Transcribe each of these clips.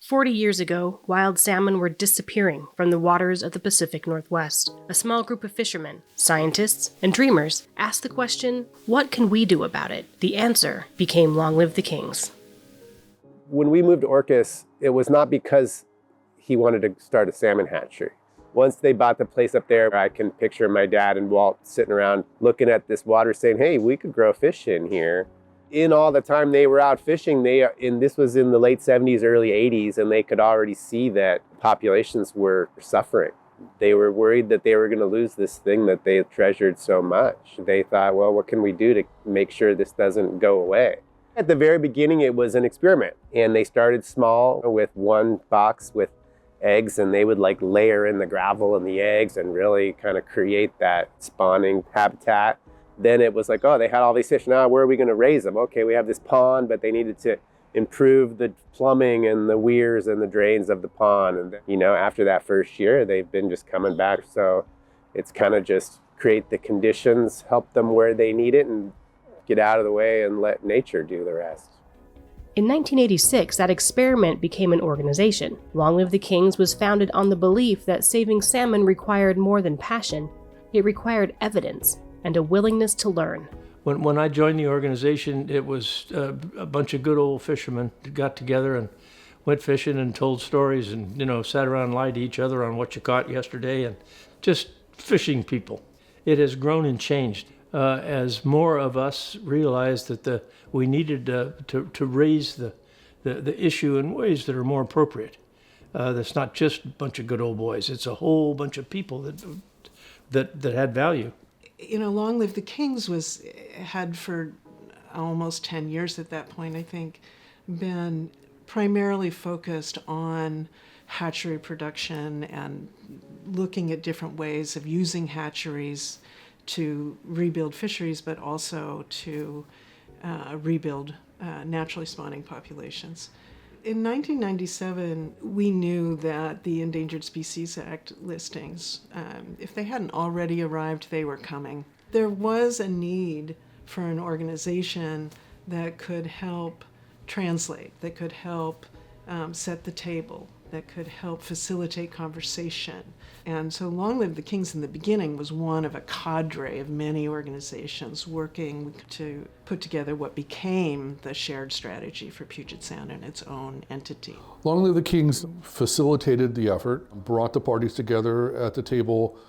40 years ago, wild salmon were disappearing from the waters of the Pacific Northwest. A small group of fishermen, scientists, and dreamers asked the question, what can we do about it? The answer became Long Live the Kings. When we moved to Orcas, it was not because he wanted to start a salmon hatchery. Once they bought the place up there, I can picture my dad and Walt sitting around looking at this water saying, hey, we could grow fish in here. In all the time they were out fishing, this was in the late 70s, early 80s, and they could already see that populations were suffering. They were worried that they were going to lose this thing that they treasured so much. They thought, well, what can we do to make sure this doesn't go away? At the very beginning, it was an experiment, and they started small with one box with eggs, and they would layer in the gravel and the eggs and really kind of create that spawning habitat. Then it was they had all these fish. Now, where are we going to raise them? Okay, we have this pond, but they needed to improve the plumbing and the weirs and the drains of the pond. And, after that first year, they've been just coming back. So it's kind of just create the conditions, help them where they need it, and get out of the way and let nature do the rest. In 1986, that experiment became an organization. Long Live the Kings was founded on the belief that saving salmon required more than passion. It required evidence and a willingness to learn. When I joined the organization, it was a bunch of good old fishermen that got together and went fishing and told stories and, sat around and lied to each other on what you caught yesterday, and just fishing people. It has grown and changed as more of us realized that we needed to raise the issue in ways that are more appropriate. That's not just a bunch of good old boys. It's a whole bunch of people that had value. Long Live the Kings had for almost 10 years at that point, I think, been primarily focused on hatchery production and looking at different ways of using hatcheries to rebuild fisheries, but also to rebuild naturally spawning populations. In 1997, we knew that the Endangered Species Act listings, if they hadn't already arrived, they were coming. There was a need for an organization that could help translate, that could help set the table, that could help facilitate conversation. And so Long Live the Kings in the beginning was one of a cadre of many organizations working to put together what became the shared strategy for Puget Sound and its own entity. Long Live the Kings facilitated the effort, brought the parties together at the table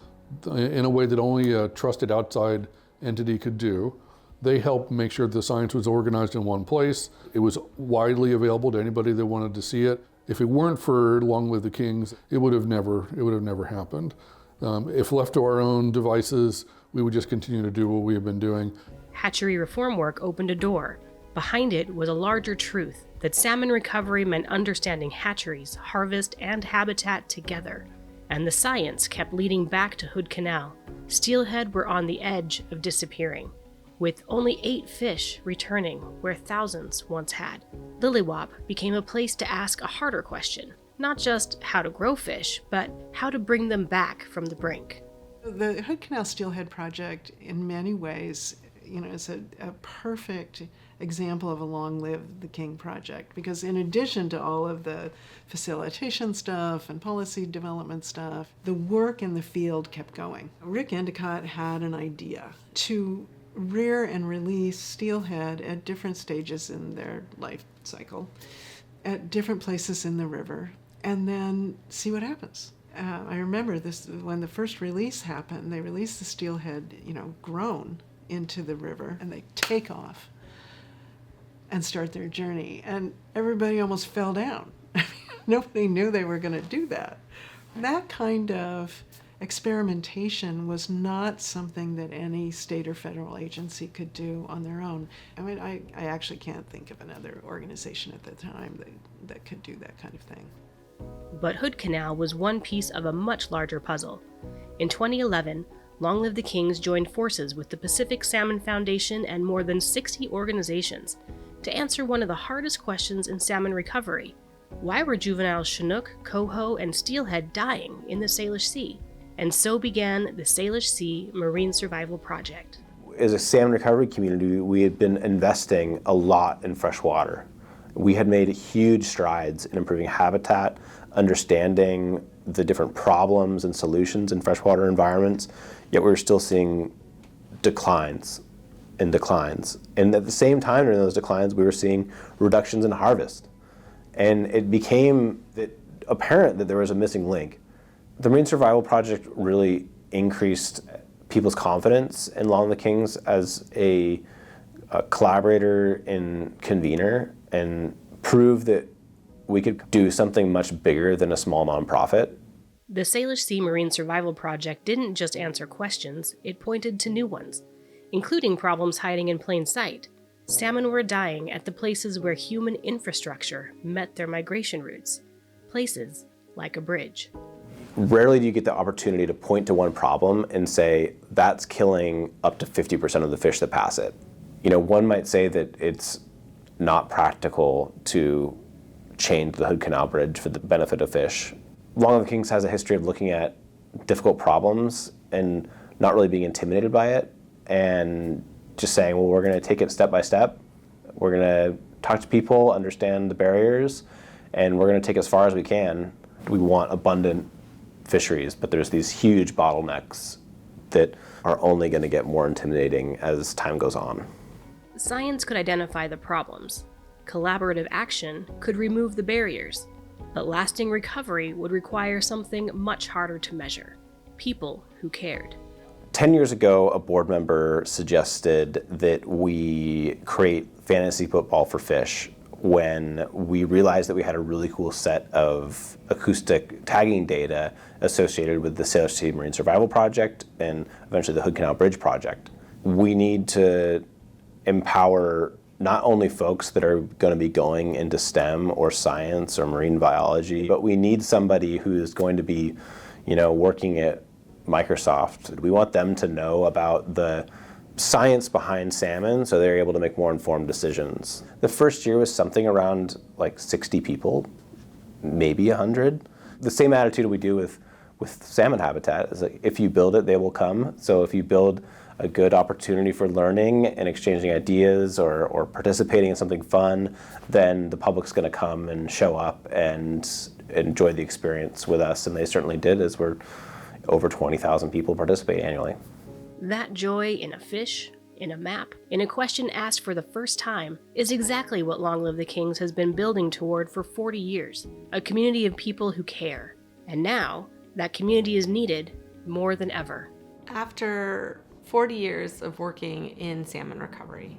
in a way that only a trusted outside entity could do. They helped make sure the science was organized in one place. It was widely available to anybody that wanted to see it. If it weren't for Long Live the Kings, it would have never happened. If left to our own devices, we would just continue to do what we have been doing. Hatchery reform work opened a door. Behind it was a larger truth that salmon recovery meant understanding hatcheries, harvest, and habitat together. And the science kept leading back to Hood Canal. Steelhead were on the edge of disappearing, with only 8 fish returning where thousands once had. Lilywop became a place to ask a harder question, not just how to grow fish, but how to bring them back from the brink. The Hood Canal Steelhead project, in many ways, is a perfect example of a Long Live the King project, because in addition to all of the facilitation stuff and policy development stuff, the work in the field kept going. Rick Endicott had an idea to rear and release steelhead at different stages in their life cycle, at different places in the river, and then see what happens. I remember this when the first release happened. They released the steelhead, grown into the river, and they take off and start their journey. And everybody almost fell down. Nobody knew they were going to do that. That kind of experimentation was not something that any state or federal agency could do on their own. I actually can't think of another organization at the time that could do that kind of thing. But Hood Canal was one piece of a much larger puzzle. In 2011, Long Live the Kings joined forces with the Pacific Salmon Foundation and more than 60 organizations to answer one of the hardest questions in salmon recovery. Why were juvenile Chinook, coho, and steelhead dying in the Salish Sea? And so began the Salish Sea Marine Survival Project. As a salmon recovery community, we had been investing a lot in fresh water. We had made huge strides in improving habitat, understanding the different problems and solutions in freshwater environments, yet we were still seeing declines. And at the same time during those declines, we were seeing reductions in harvest. And it became apparent that there was a missing link. The Marine Survival Project really increased people's confidence in Long the Kings as a collaborator and convener, and proved that we could do something much bigger than a small nonprofit. The Salish Sea Marine Survival Project didn't just answer questions, it pointed to new ones, including problems hiding in plain sight. Salmon were dying at the places where human infrastructure met their migration routes, places like a bridge. Rarely do you get the opportunity to point to one problem and say, that's killing up to 50% of the fish that pass it. One might say that it's not practical to change the Hood Canal Bridge for the benefit of fish. Long of the Kings has a history of looking at difficult problems and not really being intimidated by it, and just saying, well, we're going to take it step by step. We're going to talk to people, understand the barriers, and we're going to take as far as we can. We want abundant fisheries, but there's these huge bottlenecks that are only going to get more intimidating as time goes on. Science could identify the problems. Collaborative action could remove the barriers. But lasting recovery would require something much harder to measure: people who cared. 10 years ago, a board member suggested that we create fantasy football for fish when we realized that we had a really cool set of acoustic tagging data associated with the Salish Sea Marine Survival Project and eventually the Hood Canal Bridge project. We need to empower not only folks that are going to be going into STEM or science or marine biology, but we need somebody who's going to be, working at Microsoft. We want them to know about the science behind salmon so they're able to make more informed decisions. The first year was something around 60 people, maybe 100. The same attitude we do with salmon habitat is if you build it, they will come. So if you build a good opportunity for learning and exchanging ideas or participating in something fun, then the public's going to come and show up and enjoy the experience with us. And they certainly did, as we're over 20,000 people participate annually. That joy in a fish, in a map, in a question asked for the first time, is exactly what Long Live the Kings has been building toward for 40 years. A community of people who care. And now, that community is needed more than ever. After 40 years of working in salmon recovery,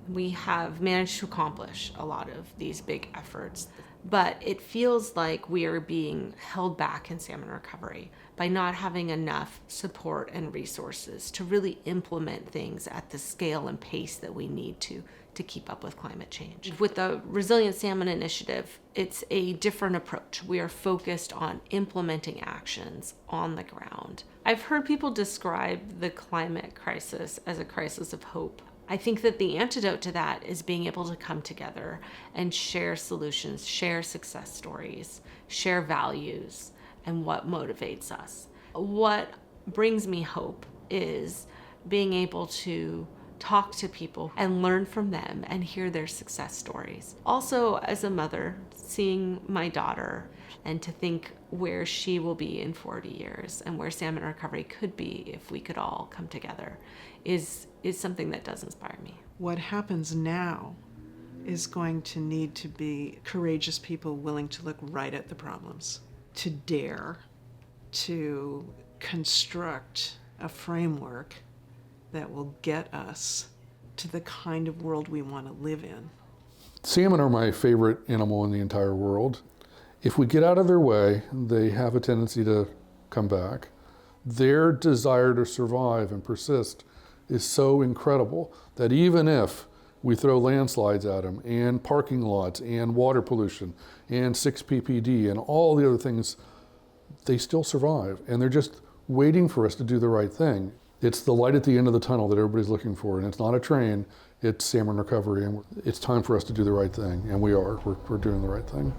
we have managed to accomplish a lot of these big efforts, but it feels like we are being held back in salmon recovery by not having enough support and resources to really implement things at the scale and pace that we need to keep up with climate change. With the Resilient Salmon Initiative, it's a different approach. We are focused on implementing actions on the ground. I've heard people describe the climate crisis as a crisis of hope. I think that the antidote to that is being able to come together and share solutions, share success stories, share values, and what motivates us. What brings me hope is being able to talk to people and learn from them and hear their success stories. Also, as a mother, seeing my daughter and to think where she will be in 40 years and where salmon recovery could be if we could all come together is something that does inspire me. What happens now is going to need to be courageous people willing to look right at the problems, to dare to construct a framework that will get us to the kind of world we want to live in. Salmon are my favorite animal in the entire world. If we get out of their way, they have a tendency to come back. Their desire to survive and persist is so incredible that even if we throw landslides at them and parking lots and water pollution and 6 ppd and all the other things, they still survive. And they're just waiting for us to do the right thing. It's the light at the end of the tunnel that everybody's looking for, and it's not a train, it's salmon recovery, and it's time for us to do the right thing, and we are. We're doing the right thing.